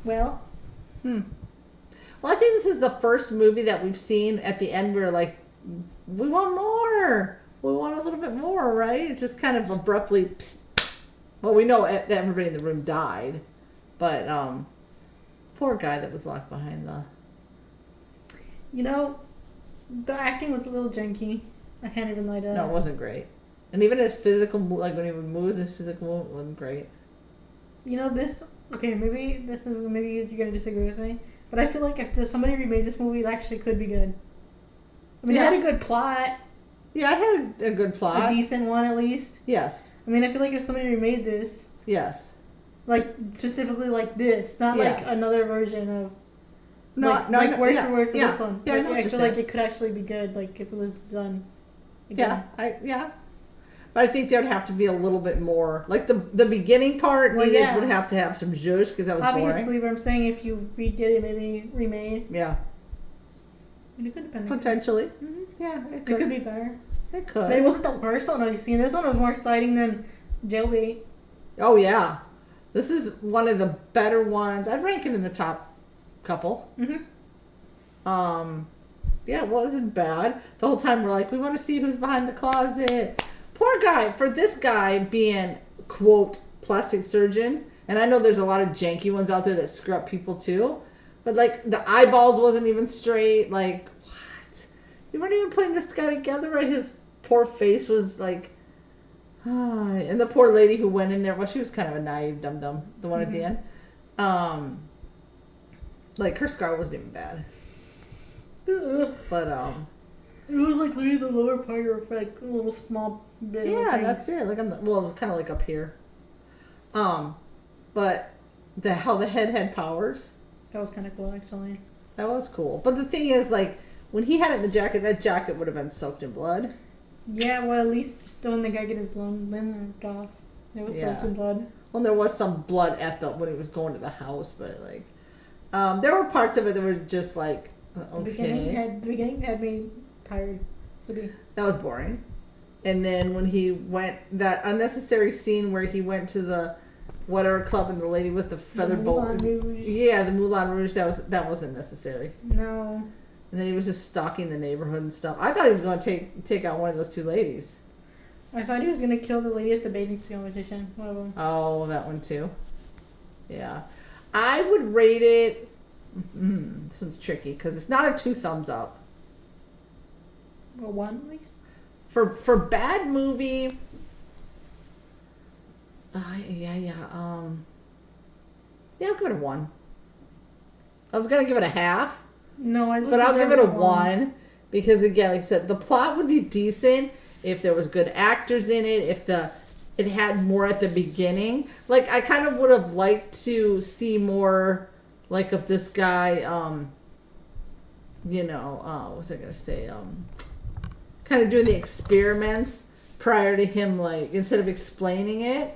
[SPEAKER 2] Well,
[SPEAKER 1] Well, I think this is the first movie that we've seen at the end where, like, we want more. We want a little bit more, right? It just kind of abruptly... Psst. Well, we know that everybody in the room died. But, poor guy that was locked behind the...
[SPEAKER 2] you know, the acting was a little janky. I can't even lie to that.
[SPEAKER 1] No, it wasn't great. And even his physical... Like, when he moves, his physical movement wasn't great.
[SPEAKER 2] You know, this... Okay, maybe you're going to disagree with me. But I feel like if somebody remade this movie, it actually could be good. I mean, it had a good plot.
[SPEAKER 1] Yeah, it had a good plot.
[SPEAKER 2] A decent one, at least.
[SPEAKER 1] Yes.
[SPEAKER 2] I mean, I feel like if somebody remade this...
[SPEAKER 1] Yes.
[SPEAKER 2] Like, specifically like this. Not like another version of...
[SPEAKER 1] Word for word for this one. Yeah,
[SPEAKER 2] like, I feel like it could actually be good, like, if it was done
[SPEAKER 1] again. But I think there would have to be a little bit more... Like, the beginning part would have to have some zhuzh, because that was
[SPEAKER 2] obviously,
[SPEAKER 1] boring.
[SPEAKER 2] But I'm saying if you redid it, maybe remade.
[SPEAKER 1] Yeah.
[SPEAKER 2] It could depend.
[SPEAKER 1] Potentially. Mm-hmm. Yeah, it could
[SPEAKER 2] be better.
[SPEAKER 1] It could.
[SPEAKER 2] It wasn't the worst one I've seen. This one was more exciting than Jailbait.
[SPEAKER 1] Oh, yeah. This is one of the better ones. I'd rank it in the top couple.
[SPEAKER 2] Mm-hmm.
[SPEAKER 1] Yeah, it wasn't bad. The whole time we're like, we want to see who's behind the closet. Poor guy. For this guy being, quote, plastic surgeon, and I know there's a lot of janky ones out there that screw up people too, but, like, the eyeballs wasn't even straight. Like, what? You weren't even putting this guy together, right? His poor face was like... and the poor lady who went in there, well, she was kind of a naive dum-dum, the one at the end. Like, her scar wasn't even bad. But,
[SPEAKER 2] it was like literally the lower part of like a little small bit.
[SPEAKER 1] Yeah, that's it. Like, it was kind of like up here. But how the head had powers.
[SPEAKER 2] That was kind of cool, actually.
[SPEAKER 1] That was cool. But the thing is, like, when he had it in the jacket, that jacket would have been soaked in blood.
[SPEAKER 2] Yeah, well, at least when the guy get his limb ripped off, it was soaked in blood.
[SPEAKER 1] Well, there was some blood when he was going to the house, but, like, there were parts of it that were just like, okay.
[SPEAKER 2] The beginning had me tired.
[SPEAKER 1] That was boring. And then when he went, that unnecessary scene where he went to the whatever club and the lady with the feather boa. Yeah, the Moulin Rouge. That wasn't necessary.
[SPEAKER 2] No.
[SPEAKER 1] And then he was just stalking the neighborhood and stuff. I thought he was going to take out one of those two ladies.
[SPEAKER 2] I thought he was gonna kill the lady at the bathing suit competition. One of them.
[SPEAKER 1] Oh, that one too. Yeah. I would rate it... this one's tricky because it's not a 2 thumbs up.
[SPEAKER 2] Or 1 at least?
[SPEAKER 1] For bad movie... Yeah, I'll give it a 1. I was going to give it a half.
[SPEAKER 2] No,
[SPEAKER 1] but I'll give it a 1 because, again, like I said, the plot would be decent if there was good actors in it, if it had more at the beginning. Like, I kind of would have liked to see more, like, of this guy, what was I going to say? Kind of doing the experiments prior to him, like, instead of explaining it,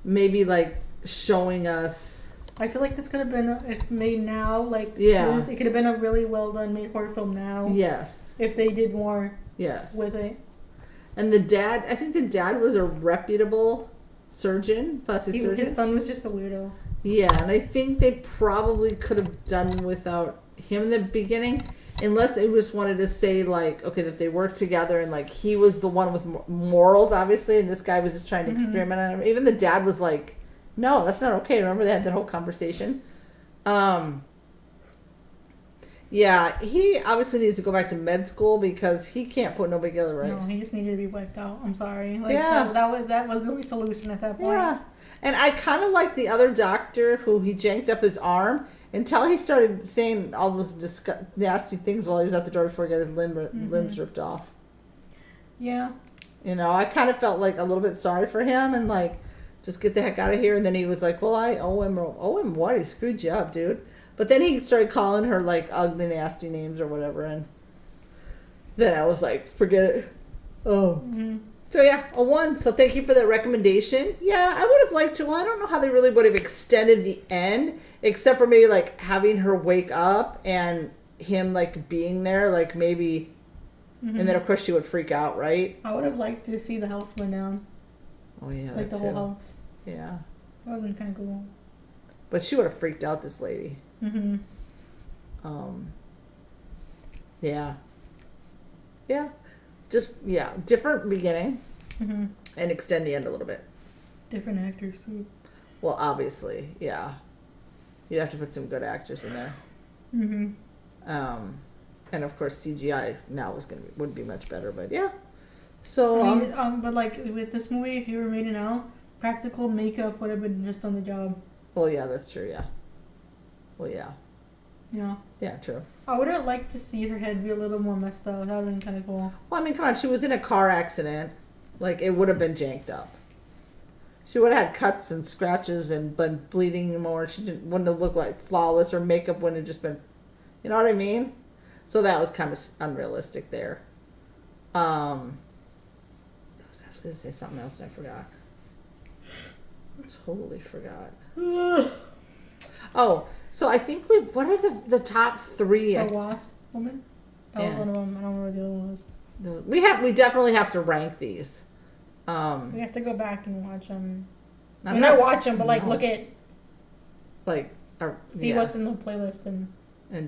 [SPEAKER 1] maybe, like, showing us.
[SPEAKER 2] I feel like this could have been, if made now, like,
[SPEAKER 1] yeah,
[SPEAKER 2] it could have been a really well done made horror film now.
[SPEAKER 1] Yes.
[SPEAKER 2] If they did more.
[SPEAKER 1] Yes.
[SPEAKER 2] With it.
[SPEAKER 1] And I think the dad was a reputable surgeon, plastic surgeon.
[SPEAKER 2] His son was just a weirdo.
[SPEAKER 1] Yeah, and I think they probably could have done without him in the beginning, unless they just wanted to say, like, okay, that they worked together and, like, he was the one with morals, obviously, and this guy was just trying to experiment on him. Even the dad was like, no, that's not okay. Remember they had that whole conversation? Yeah, he obviously needs to go back to med school because he can't put nobody together right.
[SPEAKER 2] No, he just needed to be wiped out. I'm sorry. Like,
[SPEAKER 1] yeah.
[SPEAKER 2] That was the only solution at that point.
[SPEAKER 1] Yeah. And I kind of like the other doctor who he janked up his arm until he started saying all those nasty things while he was at the door before he got his limbs ripped off.
[SPEAKER 2] Yeah.
[SPEAKER 1] You know, I kind of felt like a little bit sorry for him and like, just get the heck out of here. And then he was like, well, I owe him what? He screwed you up, dude. But then he started calling her like ugly, nasty names or whatever. And then I was like, forget it. Oh. So yeah, a 1. So thank you for that recommendation. Yeah, I would have liked to. Well, I don't know how they really would have extended the end, except for maybe like having her wake up and him like being there, like maybe. And then of course she would freak out, right?
[SPEAKER 2] I would have liked to see the house burn down.
[SPEAKER 1] Oh yeah,
[SPEAKER 2] like the whole house.
[SPEAKER 1] Yeah.
[SPEAKER 2] That would have been kind of cool.
[SPEAKER 1] But she would have freaked out this lady. Yeah. Yeah. Just, yeah, different beginning and extend the end a little bit.
[SPEAKER 2] Different actors, too.
[SPEAKER 1] Well, obviously, yeah. You'd have to put some good actors in there. And of course, CGI now would be much better, but yeah. So,
[SPEAKER 2] I mean, but like with this movie, if you were made it now, practical makeup would have been just on the job.
[SPEAKER 1] Well, yeah, that's true, yeah. Well, yeah.
[SPEAKER 2] Yeah.
[SPEAKER 1] Yeah, true.
[SPEAKER 2] I would have liked to see her head be a little more messed up. That would have been kind of cool.
[SPEAKER 1] Well, I mean, come on. She was in a car accident. Like, it would have been janked up. She would have had cuts and scratches and been bleeding more. Wouldn't have looked like flawless. Her makeup wouldn't have just been... You know what I mean? So that was kind of unrealistic there. I was going to say something else and I forgot. Totally forgot. Oh, so I think what are the top 3?
[SPEAKER 2] The Wasp woman? That was one of them. I don't remember what the other one was.
[SPEAKER 1] We definitely have to rank these.
[SPEAKER 2] We have to go back and watch them.
[SPEAKER 1] Not
[SPEAKER 2] watch them, but like look at...
[SPEAKER 1] Like...
[SPEAKER 2] see what's in the playlist
[SPEAKER 1] and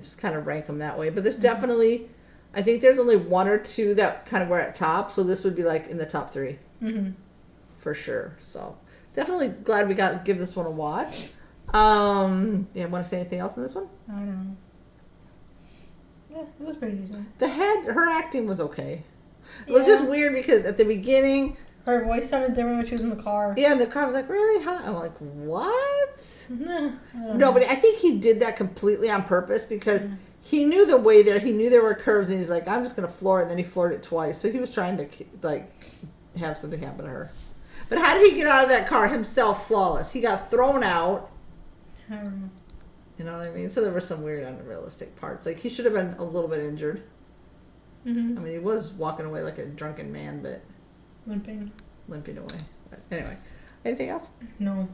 [SPEAKER 1] just kind of rank them that way. But this definitely... I think there's only 1 or 2 that kind of were at top, so this would be like in the top 3. For sure. So definitely glad we give this one a watch. Want to say anything else in this one?
[SPEAKER 2] I don't know. Yeah, it was pretty decent.
[SPEAKER 1] Her acting was okay. It was just weird because at the beginning...
[SPEAKER 2] Her voice sounded different when she was in the car.
[SPEAKER 1] Yeah, and the car was like, really hot? I'm like, what? No, but I think he did that completely on purpose because he knew the way there. He knew there were curves, and he's like, I'm just going to floor it, and then he floored it twice. So he was trying to, like, have something happen to her. But how did he get out of that car himself flawless? He got thrown out.
[SPEAKER 2] I don't know.
[SPEAKER 1] You know what I mean? So there were some weird, unrealistic parts. Like, he should have been a little bit injured. I mean, he was walking away like a drunken man, but... Limping away. But anyway, anything else?
[SPEAKER 2] No.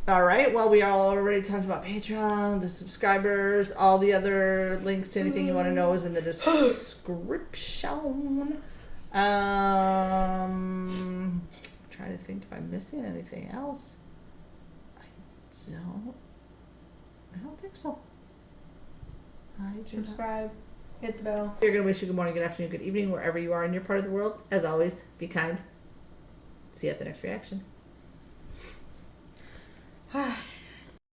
[SPEAKER 1] All right. Well, we all already talked about Patreon, the subscribers, all the other links to anything you want to know is in the description. Trying to think if I'm missing anything else. I don't think so.
[SPEAKER 2] Subscribe. Hit the bell.
[SPEAKER 1] We're going to wish you good morning, good afternoon, good evening, wherever you are in your part of the world. As always, be kind.
[SPEAKER 13] See you at the next reaction.